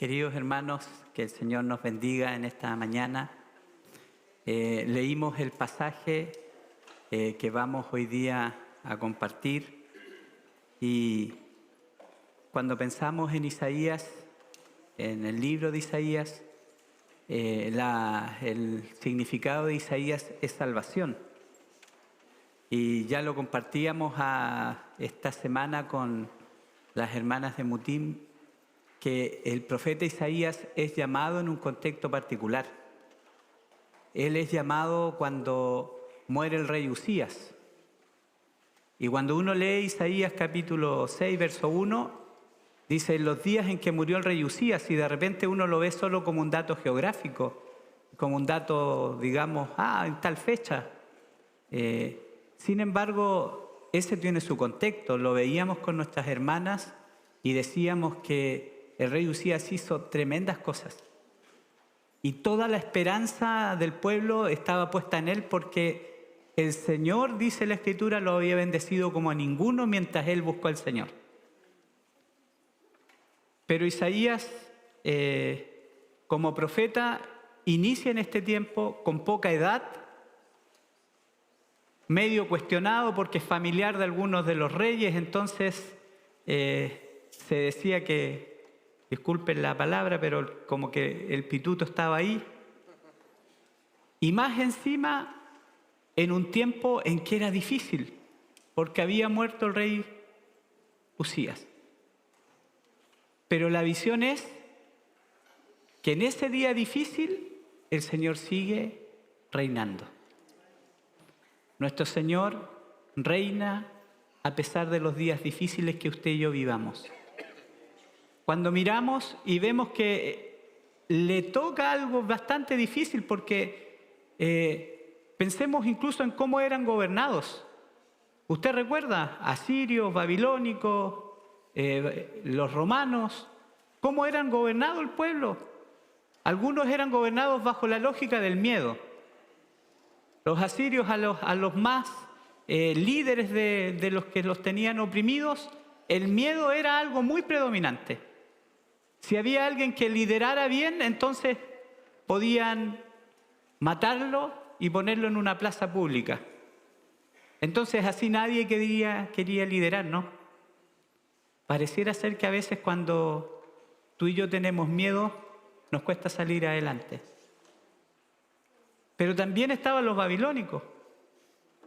Queridos hermanos, que el Señor nos bendiga en esta mañana. Leímos el pasaje que vamos hoy día a compartir y cuando pensamos en Isaías, en el libro de Isaías, el significado de Isaías es salvación. Y ya lo compartíamos esta semana con las hermanas de Mutim, que el profeta Isaías es llamado en un contexto particular. Él es llamado cuando muere el rey Usías. Y cuando uno lee Isaías capítulo 6, verso 1, dice, en los días en que murió el rey Usías, y de repente uno lo ve solo como un dato geográfico, como un dato, digamos, en tal fecha. Sin embargo, ese tiene su contexto. Lo veíamos con nuestras hermanas y decíamos que el rey Usías hizo tremendas cosas. Y toda la esperanza del pueblo estaba puesta en él porque el Señor, dice la Escritura, lo había bendecido como a ninguno mientras él buscó al Señor. Pero Isaías, como profeta, inicia en este tiempo con poca edad, medio cuestionado porque es familiar de algunos de los reyes, entonces se decía que, disculpen la palabra, pero como que el pituto estaba ahí. Y más encima, en un tiempo en que era difícil, porque había muerto el rey Usías. Pero la visión es que en ese día difícil, el Señor sigue reinando. Nuestro Señor reina a pesar de los días difíciles que usted y yo vivamos. Cuando miramos y vemos que le toca algo bastante difícil porque pensemos incluso en cómo eran gobernados. ¿Usted recuerda? Asirios, babilónicos, los romanos, ¿cómo eran gobernados el pueblo? Algunos eran gobernados bajo la lógica del miedo. Los asirios a los más líderes de los que los tenían oprimidos, el miedo era algo muy predominante. Si había alguien que liderara bien, entonces podían matarlo y ponerlo en una plaza pública. Entonces así nadie quería liderar, ¿no? Pareciera ser que a veces cuando tú y yo tenemos miedo, nos cuesta salir adelante. Pero también estaban los babilónicos,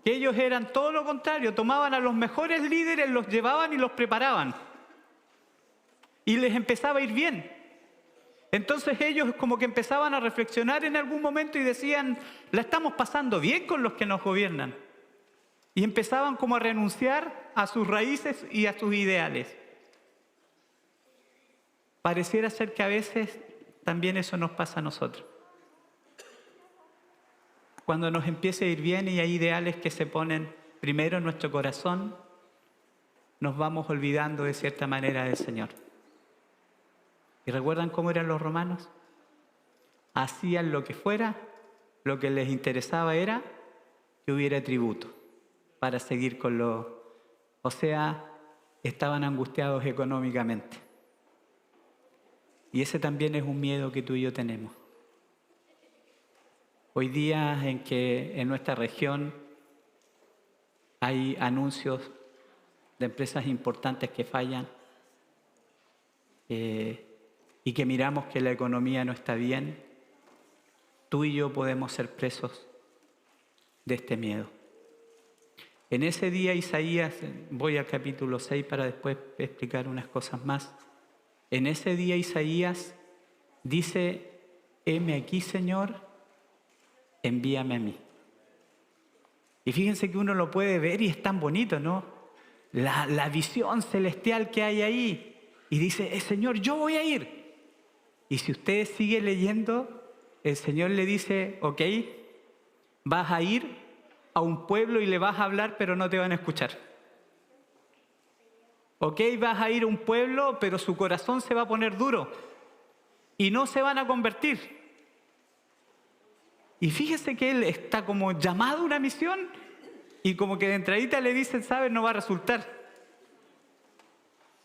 que ellos eran todo lo contrario, tomaban a los mejores líderes, los llevaban y los preparaban. Y les empezaba a ir bien. Entonces ellos como que empezaban a reflexionar en algún momento y decían, la estamos pasando bien con los que nos gobiernan. Y empezaban como a renunciar a sus raíces y a sus ideales. Pareciera ser que a veces también eso nos pasa a nosotros. Cuando nos empieza a ir bien y hay ideales que se ponen primero en nuestro corazón, nos vamos olvidando de cierta manera del Señor. ¿Y recuerdan cómo eran los romanos? Hacían lo que fuera, lo que les interesaba era que hubiera tributo para seguir con O sea, estaban angustiados económicamente. Y ese también es un miedo que tú y yo tenemos. Hoy día en que en nuestra región hay anuncios de empresas importantes que fallan, y que miramos que la economía no está bien, tú y yo podemos ser presos de este miedo. En ese día Isaías, voy al capítulo 6 para después explicar unas cosas más. En ese día Isaías dice, heme aquí, Señor, envíame a mí. Y fíjense que uno lo puede ver y es tan bonito, ¿no? La visión celestial que hay ahí. Y dice, Señor, yo voy a ir. Y si usted sigue leyendo, el Señor le dice, ok, vas a ir a un pueblo y le vas a hablar, pero no te van a escuchar. Ok, vas a ir a un pueblo, pero su corazón se va a poner duro y no se van a convertir. Y fíjese que él está como llamado a una misión y como que de entradita le dicen, ¿sabes? No va a resultar.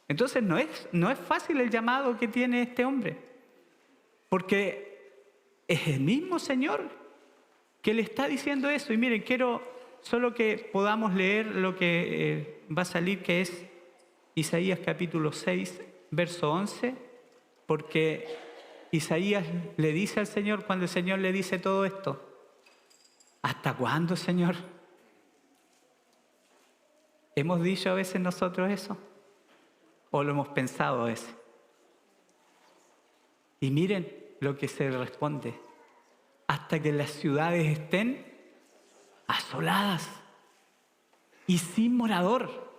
Entonces no es fácil el llamado que tiene este hombre. porque es el mismo Señor que le está diciendo eso. Y miren, quiero solo que podamos leer lo que va a salir, que es Isaías capítulo 6, verso 11, porque Isaías le dice al Señor, cuando el Señor le dice todo esto: ¿hasta cuándo, Señor? ¿Hemos dicho a veces nosotros eso? ¿O lo hemos pensado a veces? Y miren lo que se responde: hasta que las ciudades estén asoladas y sin morador,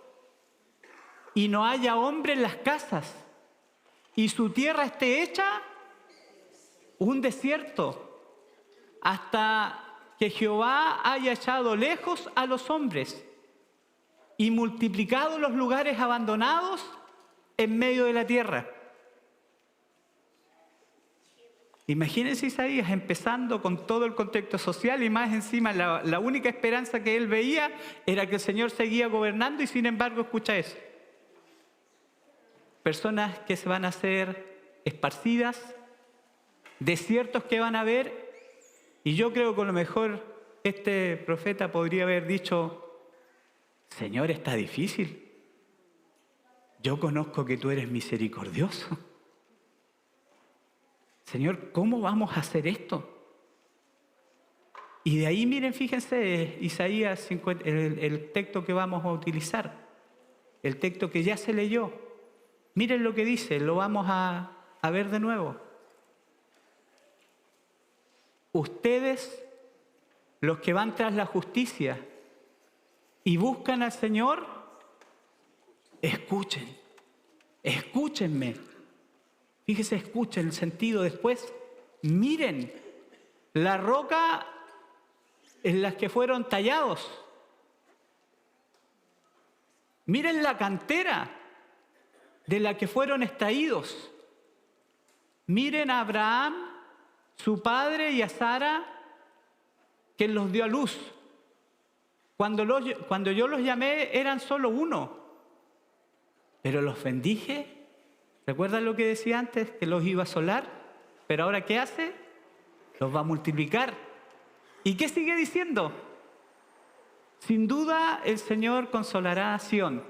y no haya hombre en las casas, y su tierra esté hecha un desierto, hasta que Jehová haya echado lejos a los hombres y multiplicado los lugares abandonados en medio de la tierra. Imagínense Isaías empezando con todo el contexto social, y más encima la única esperanza que él veía era que el Señor seguía gobernando, y sin embargo escucha eso. Personas que se van a ser esparcidas, desiertos que van a haber, y yo creo que a lo mejor este profeta podría haber dicho: Señor, está difícil. Yo conozco que tú eres misericordioso. Señor, ¿cómo vamos a hacer esto? Y de ahí, miren, fíjense, Isaías 50, el texto que vamos a utilizar, el texto que ya se leyó. Miren lo que dice, lo vamos a ver de nuevo. Ustedes, los que van tras la justicia y buscan al Señor, escúchenme. Fíjese, escuchen el sentido después. Miren la roca en la que fueron tallados. Miren la cantera de la que fueron extraídos. Miren a Abraham, su padre, y a Sara, que los dio a luz. Cuando yo los llamé eran solo uno, pero los bendije. ¿Recuerdan lo que decía antes? Que los iba a asolar, pero ahora ¿qué hace? Los va a multiplicar. ¿Y qué sigue diciendo? Sin duda el Señor consolará a Sión.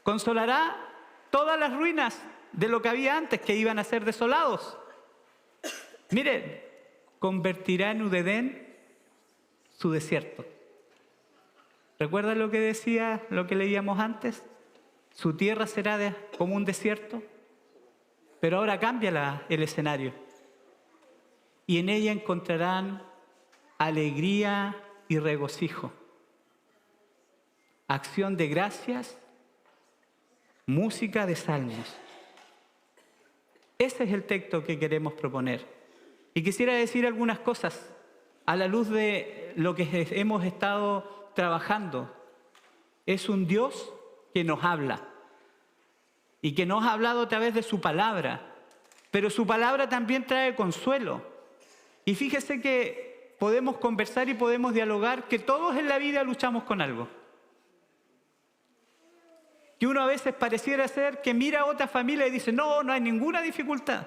Consolará todas las ruinas de lo que había antes, que iban a ser desolados. Miren, convertirá en Edén su desierto. ¿Recuerdan lo que decía, lo que leíamos antes? Su tierra será como un desierto, pero ahora cambia el escenario. Y en ella encontrarán alegría y regocijo, acción de gracias, música de salmos. Ese es el texto que queremos proponer. Y quisiera decir algunas cosas a la luz de lo que hemos estado trabajando. Es un Dios que nos habla y que nos ha hablado a través de su palabra, pero su palabra también trae consuelo. Y fíjese que podemos conversar y podemos dialogar, que todos en la vida luchamos con algo. Que uno a veces pareciera ser que mira a otra familia y dice: no hay ninguna dificultad.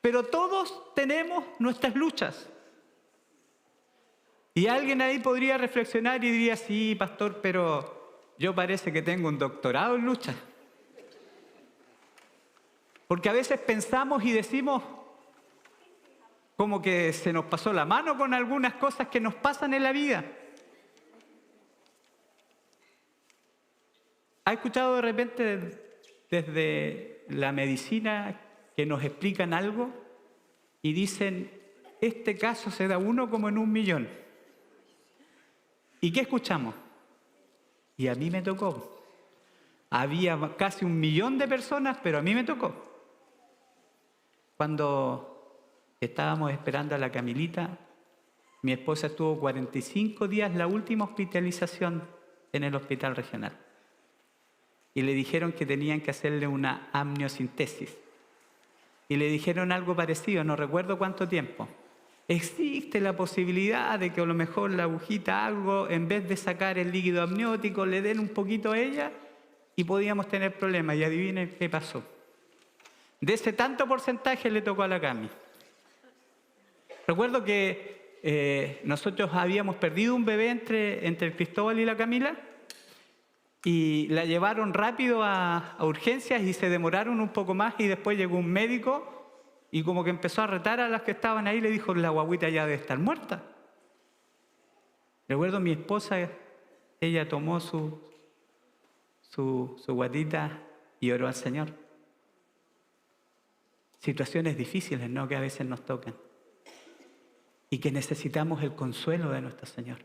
Pero todos tenemos nuestras luchas. Y alguien ahí podría reflexionar y diría: sí, pastor, pero yo parece que tengo un doctorado en lucha. Porque a veces pensamos y decimos como que se nos pasó la mano con algunas cosas que nos pasan en la vida. ¿Ha escuchado de repente desde la medicina que nos explican algo y dicen: este caso se da uno como en 1.000.000? ¿Y qué escuchamos? Y a mí me tocó. Había casi 1.000.000 de personas, pero a mí me tocó. Cuando estábamos esperando a la Camilita, mi esposa estuvo 45 días, la última hospitalización en el hospital regional. Y le dijeron que tenían que hacerle una amniocentesis. Y le dijeron algo parecido, no recuerdo cuánto tiempo. Existe la posibilidad de que a lo mejor la agujita algo, en vez de sacar el líquido amniótico, le den un poquito a ella y podíamos tener problemas. Y adivinen qué pasó. De ese tanto porcentaje le tocó a la Cami. Recuerdo que nosotros habíamos perdido un bebé entre el Cristóbal y la Camila y la llevaron rápido a urgencias y se demoraron un poco más y después llegó un médico y como que empezó a retar a las que estaban ahí, le dijo, la guagüita ya debe estar muerta. Recuerdo mi esposa, ella tomó su guatita y oró al Señor. Situaciones difíciles, ¿no?, que a veces nos tocan. Y que necesitamos el consuelo de nuestro Señor.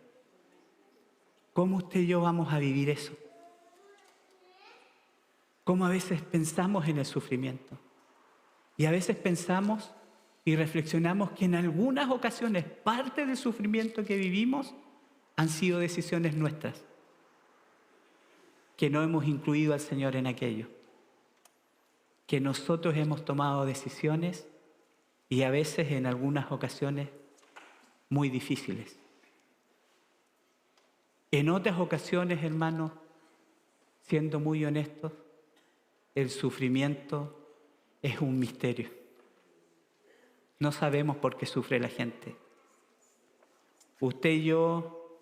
¿Cómo usted y yo vamos a vivir eso? ¿Cómo a veces pensamos en el sufrimiento? Y a veces pensamos y reflexionamos que en algunas ocasiones parte del sufrimiento que vivimos han sido decisiones nuestras, que no hemos incluido al Señor en aquello, que nosotros hemos tomado decisiones y a veces en algunas ocasiones muy difíciles. En otras ocasiones, hermanos, siendo muy honestos, el sufrimiento es un misterio. No sabemos por qué sufre la gente. Usted y yo,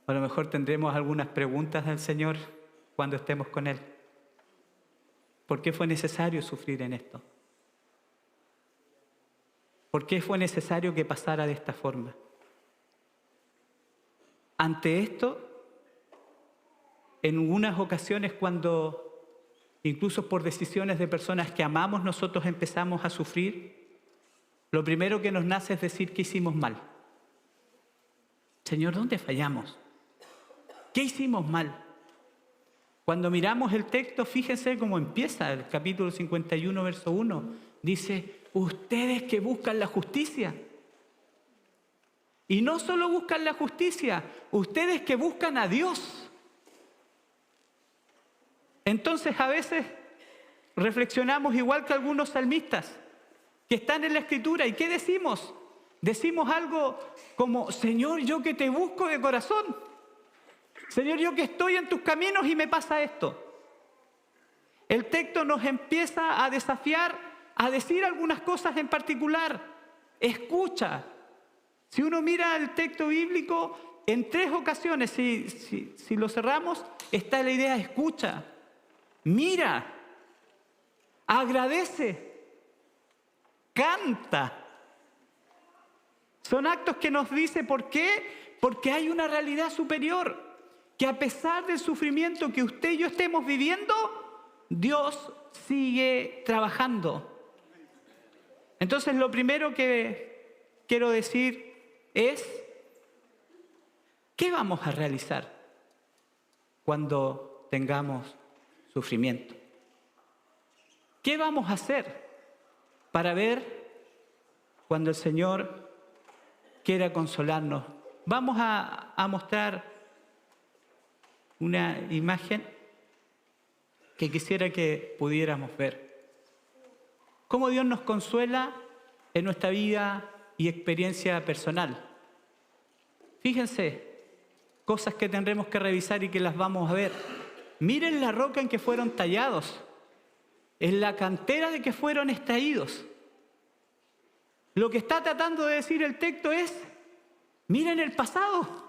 a lo mejor tendremos algunas preguntas al Señor cuando estemos con Él. ¿Por qué fue necesario sufrir en esto? ¿Por qué fue necesario que pasara de esta forma? Ante esto, en algunas ocasiones cuando, incluso por decisiones de personas que amamos, nosotros empezamos a sufrir, lo primero que nos nace es decir que hicimos mal. Señor, ¿dónde fallamos? ¿Qué hicimos mal? Cuando miramos el texto, fíjense cómo empieza el capítulo 51, verso 1. Dice, ustedes que buscan la justicia. Y no solo buscan la justicia, ustedes que buscan a Dios. Entonces a veces reflexionamos igual que algunos salmistas que están en la Escritura. ¿Y qué decimos? Decimos algo como, Señor, yo que te busco de corazón. Señor, yo que estoy en tus caminos y me pasa esto. El texto nos empieza a desafiar a decir algunas cosas en particular. Escucha. Si uno mira el texto bíblico, en 3 ocasiones, si lo cerramos, está la idea, escucha, mira, agradece, canta. Son actos que nos dice, ¿por qué? Porque hay una realidad superior, que a pesar del sufrimiento que usted y yo estemos viviendo, Dios sigue trabajando. Entonces, lo primero que quiero decir es, ¿qué vamos a realizar cuando tengamos sufrimiento? ¿Qué vamos a hacer para ver cuando el Señor quiera consolarnos? Vamos a mostrar una imagen que quisiera que pudiéramos ver. Cómo Dios nos consuela en nuestra vida y experiencia personal. Fíjense, cosas que tendremos que revisar y que las vamos a ver. Miren la roca en que fueron tallados, en la cantera de que fueron extraídos. Lo que está tratando de decir el texto es, miren el pasado.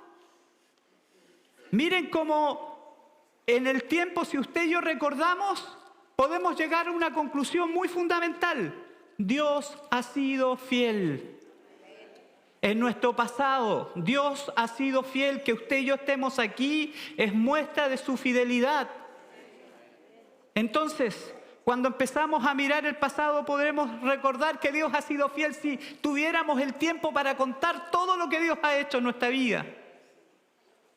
Miren cómo en el tiempo, si usted y yo recordamos, podemos llegar a una conclusión muy fundamental. Dios ha sido fiel. En nuestro pasado, Dios ha sido fiel. Que usted y yo estemos aquí es muestra de su fidelidad. Entonces, cuando empezamos a mirar el pasado, podremos recordar que Dios ha sido fiel si tuviéramos el tiempo para contar todo lo que Dios ha hecho en nuestra vida.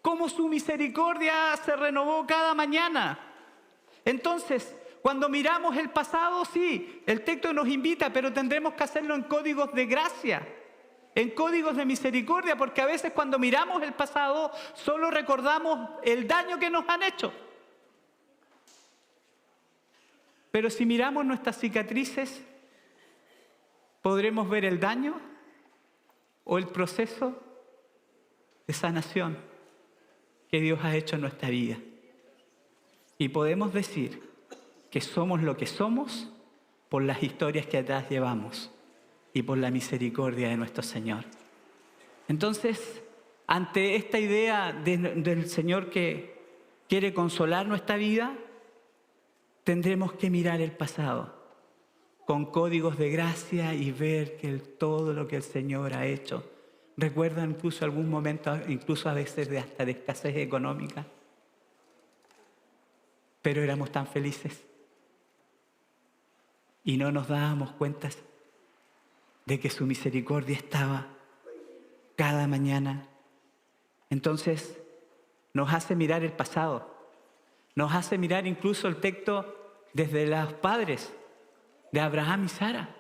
Cómo su misericordia se renovó cada mañana. Entonces, cuando miramos el pasado, sí, el texto nos invita, pero tendremos que hacerlo en códigos de gracia, en códigos de misericordia, porque a veces cuando miramos el pasado, solo recordamos el daño que nos han hecho. Pero si miramos nuestras cicatrices, podremos ver el daño o el proceso de sanación que Dios ha hecho en nuestra vida. Y podemos decir que somos lo que somos por las historias que atrás llevamos y por la misericordia de nuestro Señor. Entonces, ante esta idea del Señor que quiere consolar nuestra vida, tendremos que mirar el pasado con códigos de gracia y ver que todo lo que el Señor ha hecho. ¿Recuerdan incluso algún momento, incluso a veces hasta de escasez económica? Pero éramos tan felices y no nos dábamos cuenta de que su misericordia estaba cada mañana. Entonces nos hace mirar el pasado, nos hace mirar incluso el texto desde los padres de Abraham y Sara.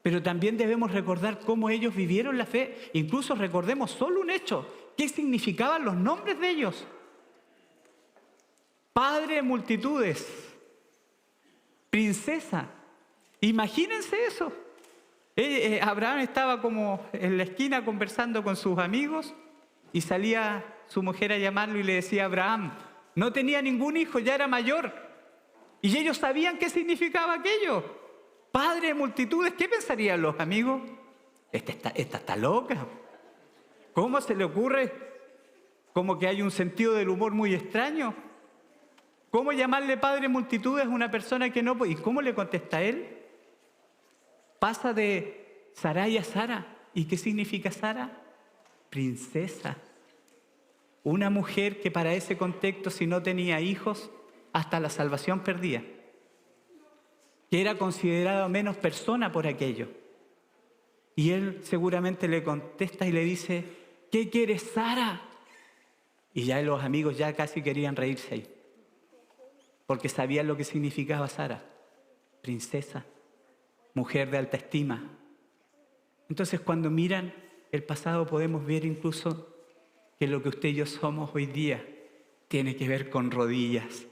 Pero también debemos recordar cómo ellos vivieron la fe. Incluso recordemos solo un hecho, qué significaban los nombres de ellos. Padre de multitudes, princesa. Imagínense eso. Abraham estaba como en la esquina conversando con sus amigos y salía su mujer a llamarlo y le decía: Abraham, no tenía ningún hijo, ya era mayor. Y ellos sabían qué significaba aquello. Padre de multitudes, ¿qué pensarían los amigos? Esta está loca. ¿Cómo se le ocurre? Como que hay un sentido del humor muy extraño. ¿Cómo llamarle padre de multitudes a una persona que no puede? ¿Y cómo le contesta él? Pasa de Sarai a Sara. ¿Y qué significa Sara? Princesa. Una mujer que para ese contexto, si no tenía hijos, hasta la salvación perdía. Que era considerada menos persona por aquello. Y él seguramente le contesta y le dice: ¿qué quieres, Sara? Y ya los amigos ya casi querían reírse ahí. Porque sabían lo que significaba Sara. Princesa, mujer de alta estima. Entonces, cuando miran el pasado, podemos ver incluso que lo que usted y yo somos hoy día tiene que ver con rodillas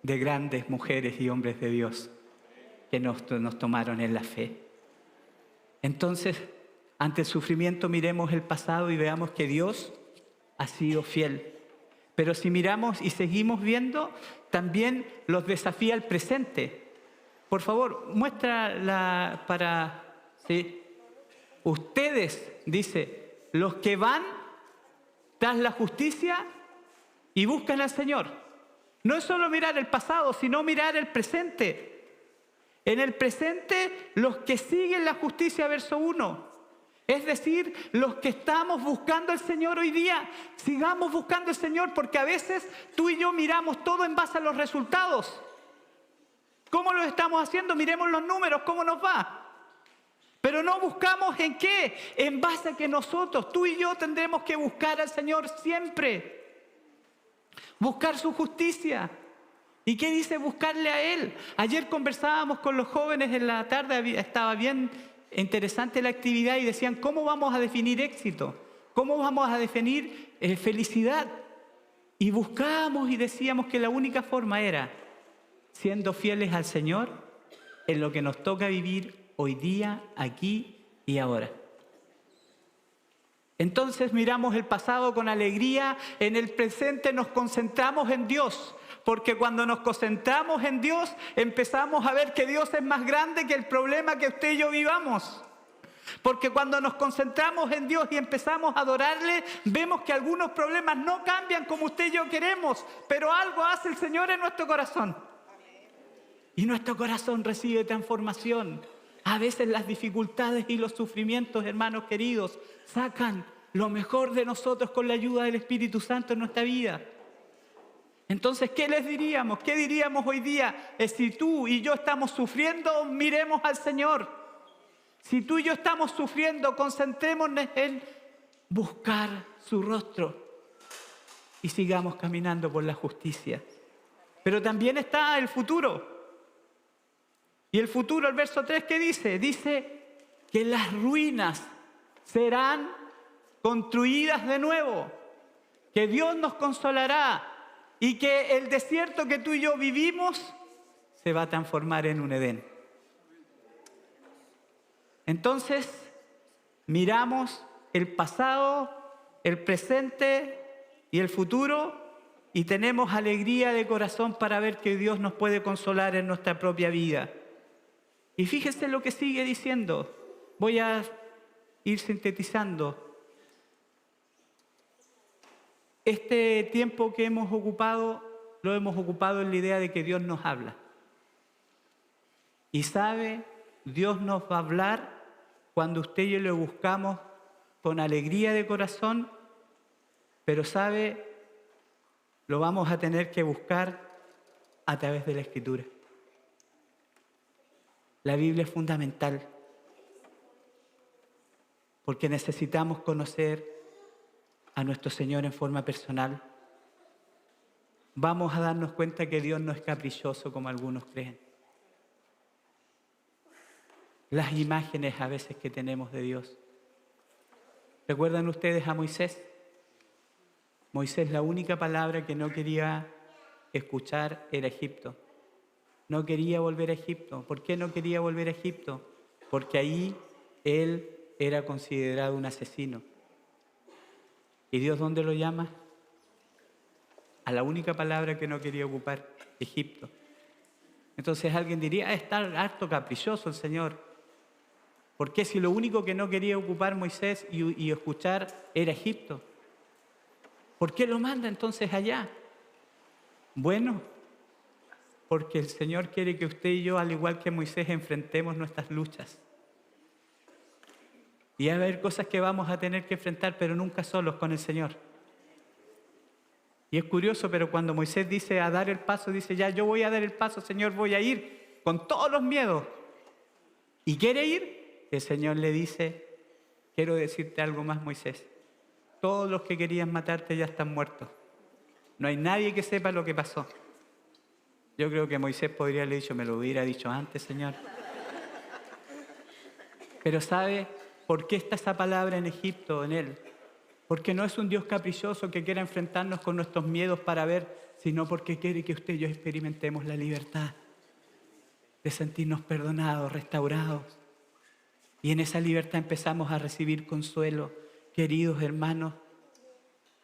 de grandes mujeres y hombres de Dios que nos tomaron en la fe. Entonces, ante el sufrimiento, miremos el pasado y veamos que Dios ha sido fiel. Pero si miramos y seguimos viendo, también los desafía el presente. Por favor, muéstrala para... ¿sí? Ustedes, dice, los que van tras la justicia y buscan al Señor. No es solo mirar el pasado, sino mirar el presente. En el presente, los que siguen la justicia, verso 1. Es decir, los que estamos buscando al Señor hoy día, sigamos buscando al Señor, porque a veces tú y yo miramos todo en base a los resultados. ¿Cómo lo estamos haciendo? Miremos los números, ¿cómo nos va? Pero no buscamos ¿en qué? En base a que nosotros, tú y yo, tendremos que buscar al Señor siempre. Buscar su justicia. ¿Y qué dice buscarle a Él? Ayer conversábamos con los jóvenes en la tarde, estaba bien interesante la actividad y decían: ¿cómo vamos a definir éxito? ¿Cómo vamos a definir felicidad? Y buscábamos y decíamos que la única forma era siendo fieles al Señor en lo que nos toca vivir hoy día, aquí y ahora. Entonces miramos el pasado con alegría, en el presente nos concentramos en Dios. Porque cuando nos concentramos en Dios, empezamos a ver que Dios es más grande que el problema que usted y yo vivamos. Porque cuando nos concentramos en Dios y empezamos a adorarle, vemos que algunos problemas no cambian como usted y yo queremos, pero algo hace el Señor en nuestro corazón. Y nuestro corazón recibe transformación. A veces las dificultades y los sufrimientos, hermanos queridos, sacan lo mejor de nosotros con la ayuda del Espíritu Santo en nuestra vida. Entonces, ¿qué les diríamos? ¿Qué diríamos hoy día? Si tú y yo estamos sufriendo, miremos al Señor. Si tú y yo estamos sufriendo, concentrémonos en buscar su rostro y sigamos caminando por la justicia. Pero también está el futuro. Y el futuro, el verso 3, ¿qué dice? Dice que las ruinas serán construidas de nuevo, que Dios nos consolará y que el desierto que tú y yo vivimos se va a transformar en un Edén. Entonces, miramos el pasado, el presente y el futuro y tenemos alegría de corazón para ver que Dios nos puede consolar en nuestra propia vida. Y fíjense lo que sigue diciendo. Voy a ir sintetizando. Este tiempo que hemos ocupado, lo hemos ocupado en la idea de que Dios nos habla. Y sabe, Dios nos va a hablar cuando usted y yo le buscamos con alegría de corazón, pero sabe, lo vamos a tener que buscar a través de la Escritura. La Biblia es fundamental porque necesitamos conocer a nuestro Señor en forma personal. Vamos a darnos cuenta que Dios no es caprichoso como algunos creen. Las imágenes a veces que tenemos de Dios. ¿Recuerdan ustedes a Moisés? Moisés, la única palabra que no quería escuchar era Egipto. No quería volver a Egipto. ¿Por qué no quería volver a Egipto? Porque ahí él era considerado un asesino. ¿Y Dios dónde lo llama? A la única palabra que no quería ocupar, Egipto. Entonces alguien diría, está harto caprichoso el Señor. ¿Por qué si lo único que no quería ocupar Moisés y escuchar era Egipto? ¿Por qué lo manda entonces allá? Bueno, porque el Señor quiere que usted y yo, al igual que Moisés, enfrentemos nuestras luchas. Y va a haber cosas que vamos a tener que enfrentar, pero nunca solos, con el Señor. Y es curioso, pero cuando Moisés dice a dar el paso, dice, ya yo voy a dar el paso, Señor, voy a ir con todos los miedos. ¿Y quiere ir? El Señor le dice, quiero decirte algo más, Moisés. Todos los que querían matarte ya están muertos. No hay nadie que sepa lo que pasó. Yo creo que Moisés podría haberle dicho, me lo hubiera dicho antes, Señor. Pero ¿sabe por qué está esa palabra en Egipto, en él? Porque no es un Dios caprichoso que quiera enfrentarnos con nuestros miedos para ver, sino porque quiere que usted y yo experimentemos la libertad de sentirnos perdonados, restaurados. Y en esa libertad empezamos a recibir consuelo. Queridos hermanos,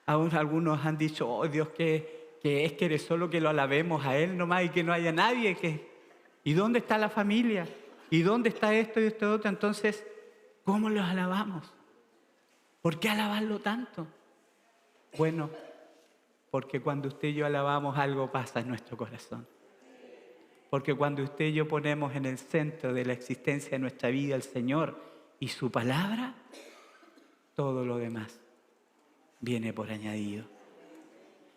aún algunos han dicho, oh Dios, que es que eres solo que lo alabemos a Él nomás y que no haya nadie que... ¿Y dónde está la familia? ¿Y dónde está esto y esto otro? Entonces, ¿cómo los alabamos? ¿Por qué alabarlo tanto? Bueno, porque cuando usted y yo alabamos, algo pasa en nuestro corazón. Porque cuando usted y yo ponemos en el centro de la existencia de nuestra vida al Señor y su palabra, todo lo demás viene por añadido.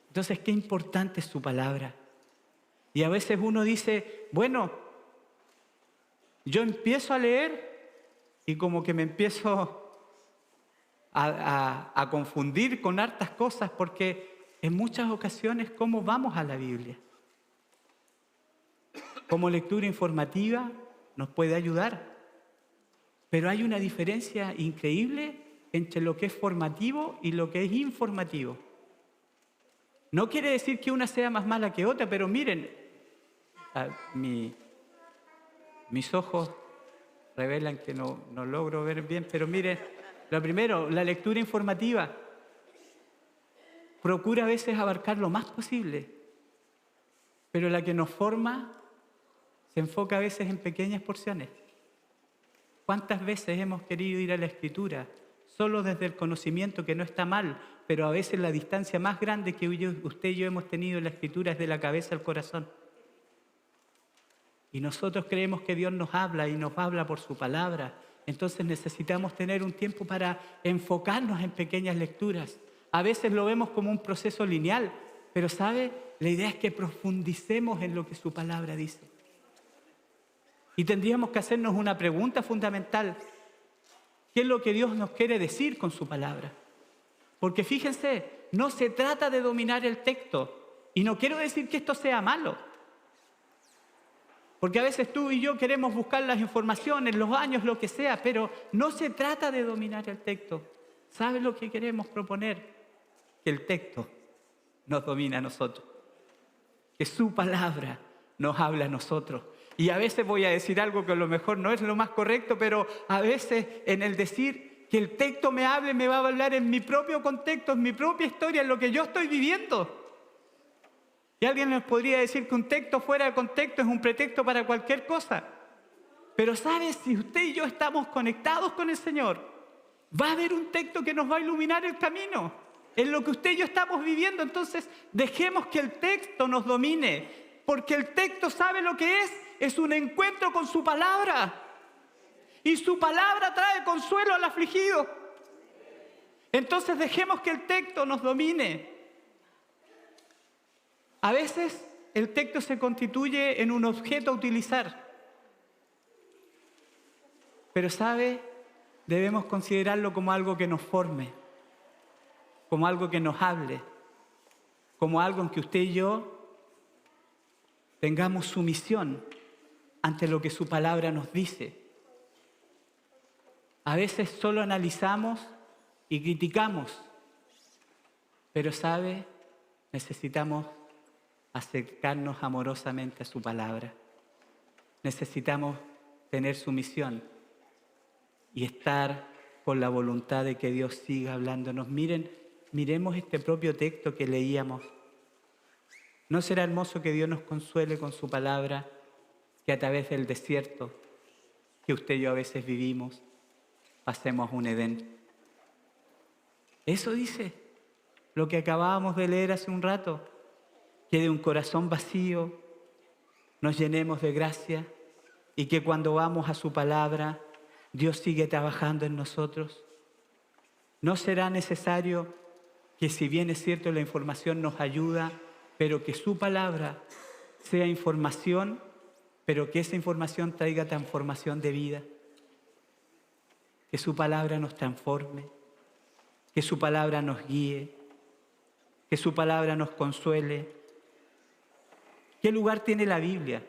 Entonces, qué importante es su palabra. Y a veces uno dice, bueno, yo empiezo a leer y como que me empiezo a confundir con hartas cosas, porque en muchas ocasiones, ¿cómo vamos a la Biblia? Como lectura informativa nos puede ayudar, pero hay una diferencia increíble entre lo que es formativo y lo que es informativo. No quiere decir que una sea más mala que otra, pero miren, mis ojos revelan que no logro ver bien, pero miren, lo primero, la lectura informativa procura a veces abarcar lo más posible, pero la que nos forma se enfoca a veces en pequeñas porciones. ¿Cuántas veces hemos querido ir a la Escritura solo desde el conocimiento, que no está mal, pero a veces la distancia más grande que usted y yo hemos tenido en la Escritura es de la cabeza al corazón? Y nosotros creemos que Dios nos habla y nos habla por su palabra. Entonces necesitamos tener un tiempo para enfocarnos en pequeñas lecturas. A veces lo vemos como un proceso lineal, pero ¿sabe? La idea es que profundicemos en lo que su palabra dice. Y tendríamos que hacernos una pregunta fundamental. ¿Qué es lo que Dios nos quiere decir con su palabra? Porque fíjense, no se trata de dominar el texto. Y no quiero decir que esto sea malo. Porque a veces tú y yo queremos buscar las informaciones, los años, lo que sea, pero no se trata de dominar el texto. ¿Sabe lo que queremos proponer? Que el texto nos domina a nosotros. Que su palabra nos habla a nosotros. Y a veces voy a decir algo que a lo mejor no es lo más correcto, pero a veces en el decir que el texto me hable, me va a hablar en mi propio contexto, en mi propia historia, en lo que yo estoy viviendo. Y alguien nos podría decir que un texto fuera de contexto es un pretexto para cualquier cosa. Pero ¿sabes? Si usted y yo estamos conectados con el Señor, va a haber un texto que nos va a iluminar el camino en lo que usted y yo estamos viviendo. Entonces, dejemos que el texto nos domine, porque el texto sabe lo que es un encuentro con su palabra. Y su palabra trae consuelo al afligido. Entonces, dejemos que el texto nos domine. A veces, el texto se constituye en un objeto a utilizar. Pero, ¿sabe? Debemos considerarlo como algo que nos forme, como algo que nos hable, como algo en que usted y yo tengamos sumisión ante lo que su palabra nos dice. A veces solo analizamos y criticamos, pero ¿sabe? Necesitamos acercarnos amorosamente a su palabra. Necesitamos tener sumisión y estar con la voluntad de que Dios siga hablándonos. Miremos este propio texto que leíamos. ¿No será hermoso que Dios nos consuele con su palabra, que a través del desierto que usted y yo a veces vivimos, pasemos un Edén? Eso dice lo que acabábamos de leer hace un rato, que de un corazón vacío nos llenemos de gracia y que cuando vamos a su palabra, Dios sigue trabajando en nosotros. ¿No será necesario que, si bien es cierto la información nos ayuda, pero que su palabra sea información, pero que esa información traiga transformación de vida? Que su palabra nos transforme, que su palabra nos guíe, que su palabra nos consuele. ¿Qué lugar tiene la Biblia?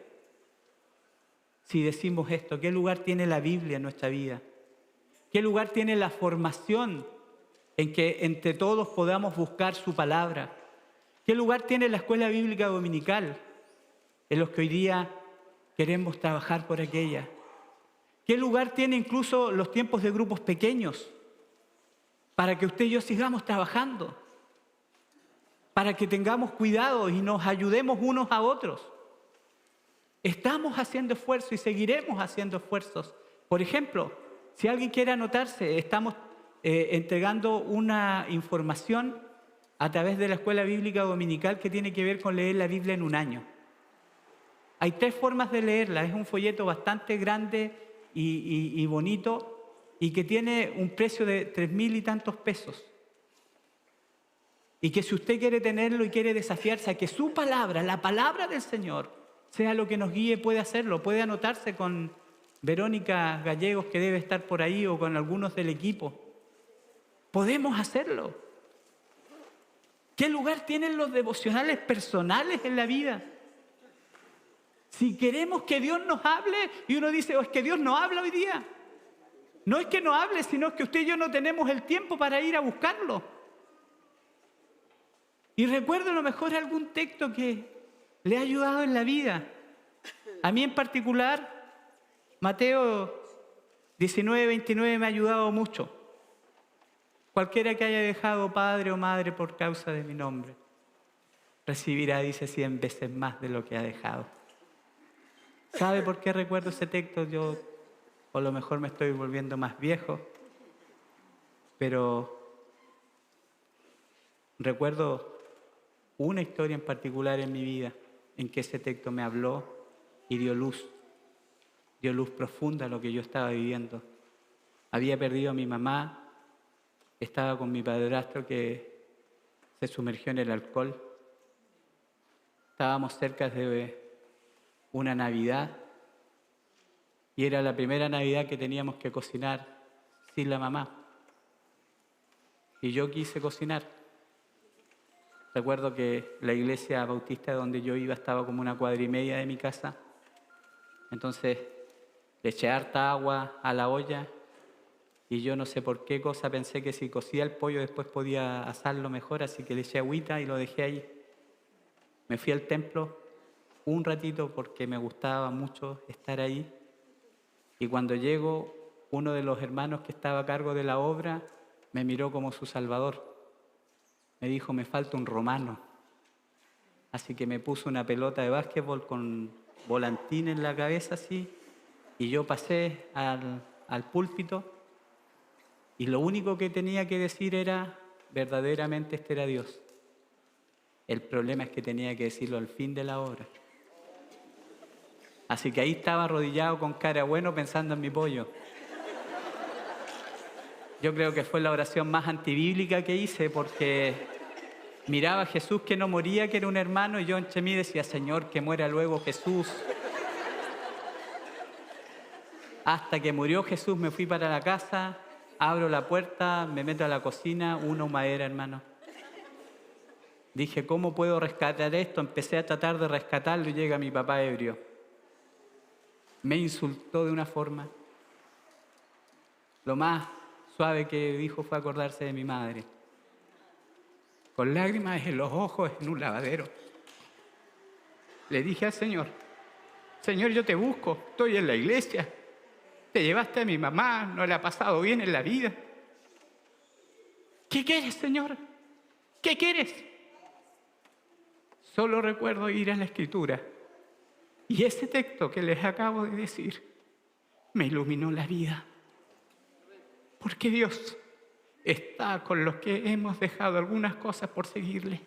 Si decimos esto, ¿qué lugar tiene la Biblia en nuestra vida? ¿Qué lugar tiene la formación en que entre todos podamos buscar su palabra? ¿Qué lugar tiene la escuela bíblica dominical en los que hoy día queremos trabajar por aquella? ¿Qué lugar tiene incluso los tiempos de grupos pequeños para que usted y yo sigamos trabajando? Para que tengamos cuidado y nos ayudemos unos a otros. Estamos haciendo esfuerzos y seguiremos haciendo esfuerzos. Por ejemplo, si alguien quiere anotarse, estamos entregando una información a través de la Escuela Bíblica Dominical que tiene que ver con leer la Biblia en un año. Hay 3 formas de leerla. Es un folleto bastante grande y bonito y que tiene un precio de 3.000 y tantos pesos. Y que si usted quiere tenerlo y quiere desafiarse a que su palabra, la palabra del Señor, sea lo que nos guíe, puede hacerlo. Puede anotarse con Verónica Gallegos, que debe estar por ahí, o con algunos del equipo. Podemos hacerlo. ¿Qué lugar tienen los devocionales personales en la vida? Si queremos que Dios nos hable, y uno dice, es que Dios no habla hoy día. No es que no hable, sino es que usted y yo no tenemos el tiempo para ir a buscarlo. Y recuerdo a lo mejor algún texto que le ha ayudado en la vida. A mí en particular, Mateo 19:29 me ha ayudado mucho. Cualquiera que haya dejado padre o madre por causa de mi nombre, recibirá, dice, 100 veces más de lo que ha dejado. ¿Sabe por qué recuerdo ese texto? Yo, a lo mejor me estoy volviendo más viejo, pero recuerdo una historia en particular en mi vida en que ese texto me habló y dio luz profunda a lo que yo estaba viviendo. Había perdido a mi mamá, estaba con mi padrastro que se sumergió en el alcohol. Estábamos cerca de una Navidad y era la primera Navidad que teníamos que cocinar sin la mamá. Y yo quise cocinar. Recuerdo que la iglesia bautista donde yo iba estaba como 1,5 cuadras de mi casa. Entonces le eché harta agua a la olla y yo no sé por qué cosa pensé que si cocía el pollo después podía asarlo mejor, así que le eché agüita y lo dejé ahí. Me fui al templo un ratito porque me gustaba mucho estar ahí. Y cuando llego, uno de los hermanos que estaba a cargo de la obra me miró como su salvador. Me dijo, me falta un romano. Así que me puso una pelota de básquetbol con volantín en la cabeza así Y yo pasé al púlpito y lo único que tenía que decir era, verdaderamente este era Dios. El problema es que tenía que decirlo al fin de la obra. Así que ahí estaba arrodillado con cara bueno pensando en mi pollo. Yo creo que fue la oración más antibíblica que hice porque miraba a Jesús que no moría, que era un hermano, y yo entre mí decía, Señor, que muera luego Jesús. Hasta que murió Jesús me fui para la casa, abro la puerta, me meto a la cocina, una humadera, hermano. Dije, ¿cómo puedo rescatar esto? Empecé a tratar de rescatarlo y llega mi papá ebrio. Me insultó de una forma. Lo más suave que dijo fue acordarse de mi madre. Con lágrimas en los ojos, en un lavadero. Le dije al Señor, Señor, yo te busco, estoy en la iglesia. Te llevaste a mi mamá, no le ha pasado bien en la vida. ¿Qué quieres, Señor? ¿Qué quieres? Solo recuerdo ir a la Escritura. Y ese texto que les acabo de decir me iluminó la vida. Porque Dios está con los que hemos dejado algunas cosas por seguirle.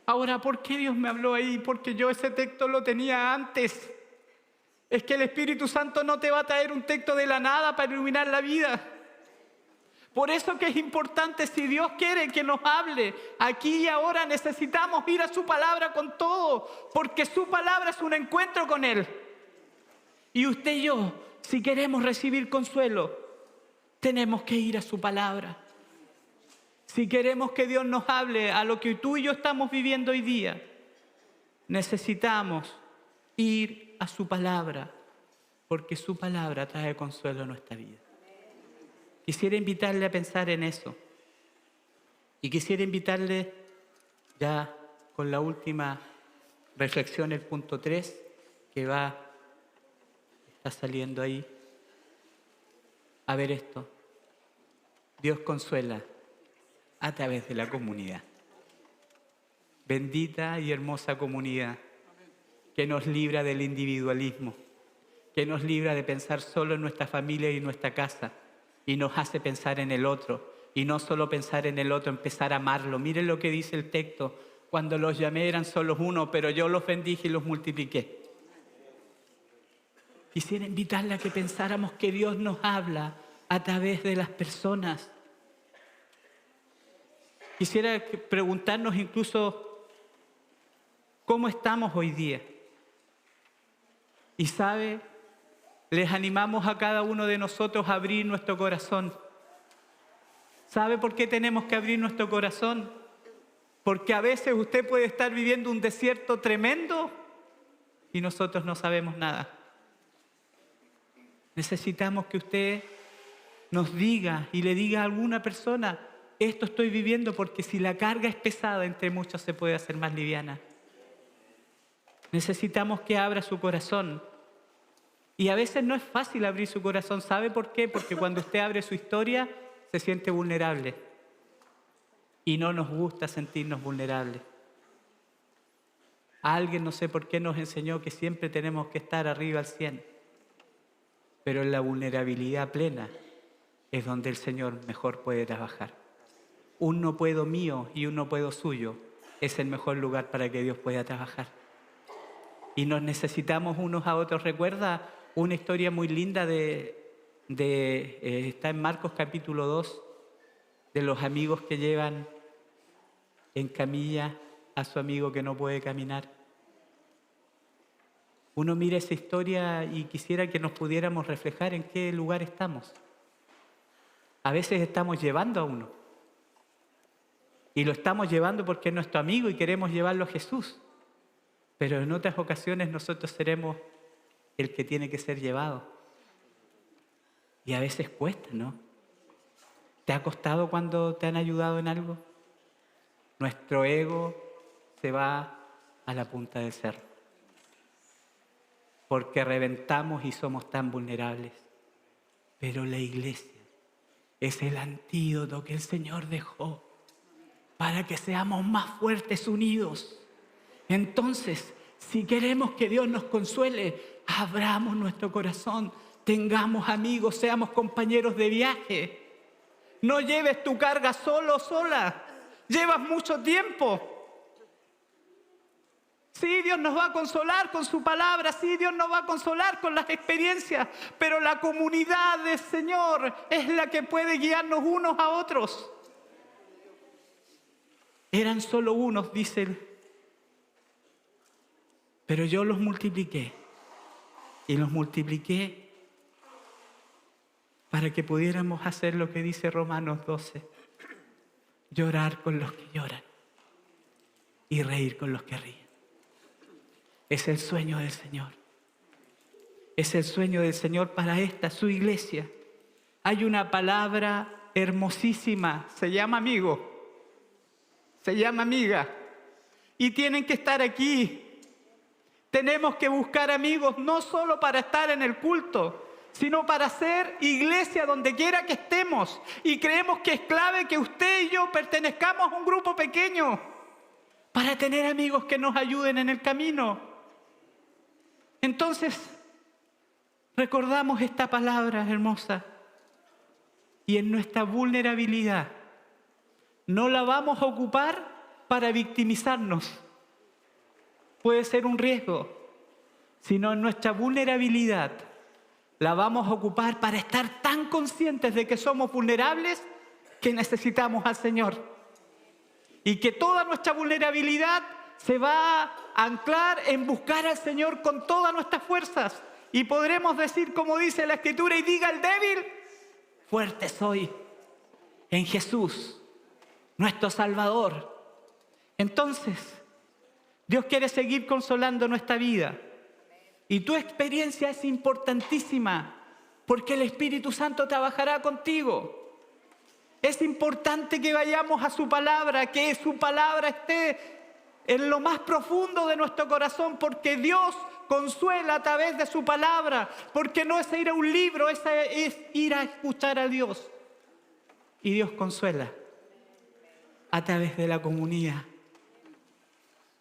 Ahora, ¿por qué Dios me habló ahí? Porque yo ese texto lo tenía antes. Es que el Espíritu Santo no te va a traer un texto de la nada para iluminar la vida. Por eso que es importante, si Dios quiere que nos hable, aquí y ahora necesitamos ir a su palabra con todo, porque su palabra es un encuentro con Él. Y usted y yo, si queremos recibir consuelo, tenemos que ir a su palabra. Si queremos que Dios nos hable a lo que tú y yo estamos viviendo hoy día, necesitamos ir a su palabra, porque su palabra trae consuelo a nuestra vida. Quisiera invitarle a pensar en eso. Y quisiera invitarle, ya con la última reflexión, el punto 3, que está saliendo ahí, a ver esto. Dios consuela a través de la comunidad. Bendita y hermosa comunidad que nos libra del individualismo, que nos libra de pensar solo en nuestra familia y en nuestra casa, y nos hace pensar en el otro, y no solo pensar en el otro, empezar a amarlo. Miren lo que dice el texto, cuando los llamé eran solo uno, pero yo los bendije y los multipliqué. Quisiera invitarle a que pensáramos que Dios nos habla a través de las personas. Quisiera preguntarnos incluso cómo estamos hoy día. Y sabe, les animamos a cada uno de nosotros a abrir nuestro corazón. ¿Sabe por qué tenemos que abrir nuestro corazón? Porque a veces usted puede estar viviendo un desierto tremendo y nosotros no sabemos nada. Necesitamos que usted nos diga y le diga a alguna persona, esto estoy viviendo, porque si la carga es pesada, entre muchos se puede hacer más liviana. Necesitamos que abra su corazón. Y a veces no es fácil abrir su corazón. ¿Sabe por qué? Porque cuando usted abre su historia, se siente vulnerable. Y no nos gusta sentirnos vulnerables. Alguien, no sé por qué, nos enseñó que siempre tenemos que estar arriba al 100. Pero en la vulnerabilidad plena es donde el Señor mejor puede trabajar. Un no puedo mío y un no puedo suyo es el mejor lugar para que Dios pueda trabajar. Y nos necesitamos unos a otros. Recuerda una historia muy linda está en Marcos capítulo 2, de los amigos que llevan en camilla a su amigo que no puede caminar. Uno mira esa historia y quisiera que nos pudiéramos reflejar en qué lugar estamos. A veces estamos llevando a uno. Y lo estamos llevando porque es nuestro amigo y queremos llevarlo a Jesús. Pero en otras ocasiones nosotros seremos el que tiene que ser llevado. Y a veces cuesta, ¿no? ¿Te ha costado cuando te han ayudado en algo? Nuestro ego se va a la punta del cerro. Porque reventamos y somos tan vulnerables. Pero la iglesia es el antídoto que el Señor dejó para que seamos más fuertes unidos. Entonces, si queremos que Dios nos consuele, abramos nuestro corazón, tengamos amigos, seamos compañeros de viaje. No lleves tu carga solo o sola. Llevas mucho tiempo. Sí, Dios nos va a consolar con su palabra, sí, Dios nos va a consolar con las experiencias, pero la comunidad del Señor es la que puede guiarnos unos a otros. Eran solo unos, dicen, pero yo los multipliqué y los multipliqué para que pudiéramos hacer lo que dice Romanos 12, llorar con los que lloran y reír con los que ríen. Es el sueño del Señor. Es el sueño del Señor para esta, su iglesia. Hay una palabra hermosísima, se llama amigo, se llama amiga. Y tienen que estar aquí. Tenemos que buscar amigos no solo para estar en el culto, sino para ser iglesia donde quiera que estemos. Y creemos que es clave que usted y yo pertenezcamos a un grupo pequeño para tener amigos que nos ayuden en el camino. Entonces, recordamos esta palabra hermosa y en nuestra vulnerabilidad no la vamos a ocupar para victimizarnos. Puede ser un riesgo, sino en nuestra vulnerabilidad la vamos a ocupar para estar tan conscientes de que somos vulnerables que necesitamos al Señor. Y que toda nuestra vulnerabilidad se va a anclar en buscar al Señor con todas nuestras fuerzas. Y podremos decir, como dice la Escritura, y diga el débil, fuerte soy en Jesús, nuestro Salvador. Entonces, Dios quiere seguir consolando nuestra vida. Y tu experiencia es importantísima, porque el Espíritu Santo trabajará contigo. Es importante que vayamos a su palabra, que su palabra esté en lo más profundo de nuestro corazón, porque Dios consuela a través de su palabra, porque no es ir a un libro, es ir a escuchar a Dios. Y Dios consuela a través de la comunidad.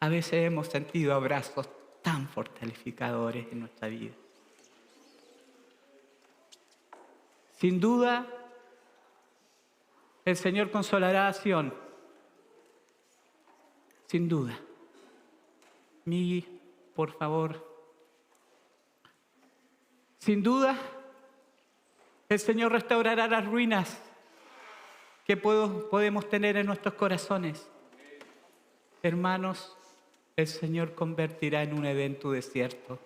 A veces hemos sentido abrazos tan fortificadores en nuestra vida. Sin duda, el Señor consolará a Sión. Sin duda. Migui, por favor. Sin duda, el Señor restaurará las ruinas que podemos tener en nuestros corazones. Hermanos, el Señor convertirá en un Edén tu desierto.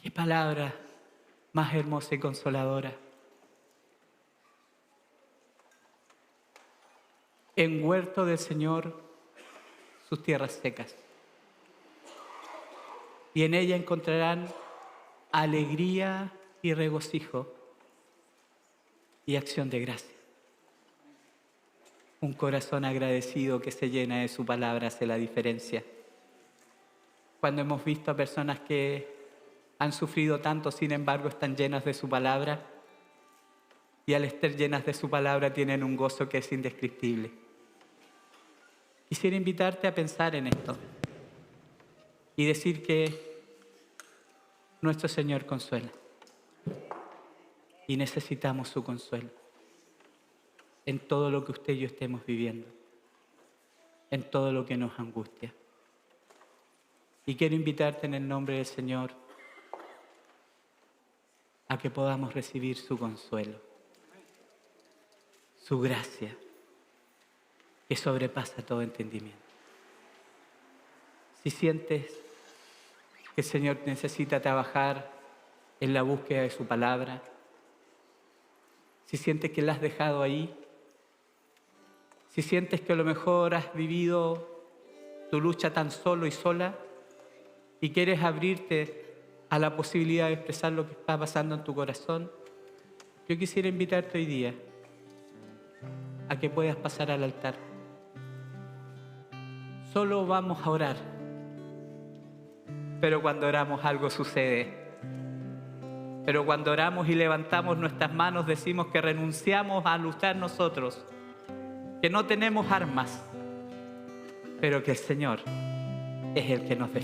Qué palabra más hermosa y consoladora. En huerto del Señor sus tierras secas, y en ella encontrarán alegría y regocijo y acción de gracia. Un corazón agradecido que se llena de su palabra hace la diferencia. Cuando hemos visto a personas que han sufrido tanto, sin embargo, están llenas de su palabra, y al estar llenas de su palabra tienen un gozo que es indescriptible. Quisiera invitarte a pensar en esto y decir que nuestro Señor consuela y necesitamos su consuelo en todo lo que usted y yo estemos viviendo, en todo lo que nos angustia. Y quiero invitarte en el nombre del Señor a que podamos recibir su consuelo, su gracia, que sobrepasa todo entendimiento. Si sientes que el Señor necesita trabajar en la búsqueda de su palabra, si sientes que la has dejado ahí, si sientes que a lo mejor has vivido tu lucha tan solo y sola y quieres abrirte a la posibilidad de expresar lo que está pasando en tu corazón, yo quisiera invitarte hoy día a que puedas pasar al altar. Solo vamos a orar, pero cuando oramos algo sucede. Pero cuando oramos y levantamos nuestras manos decimos que renunciamos a luchar nosotros, que no tenemos armas, pero que el Señor es el que nos defiende.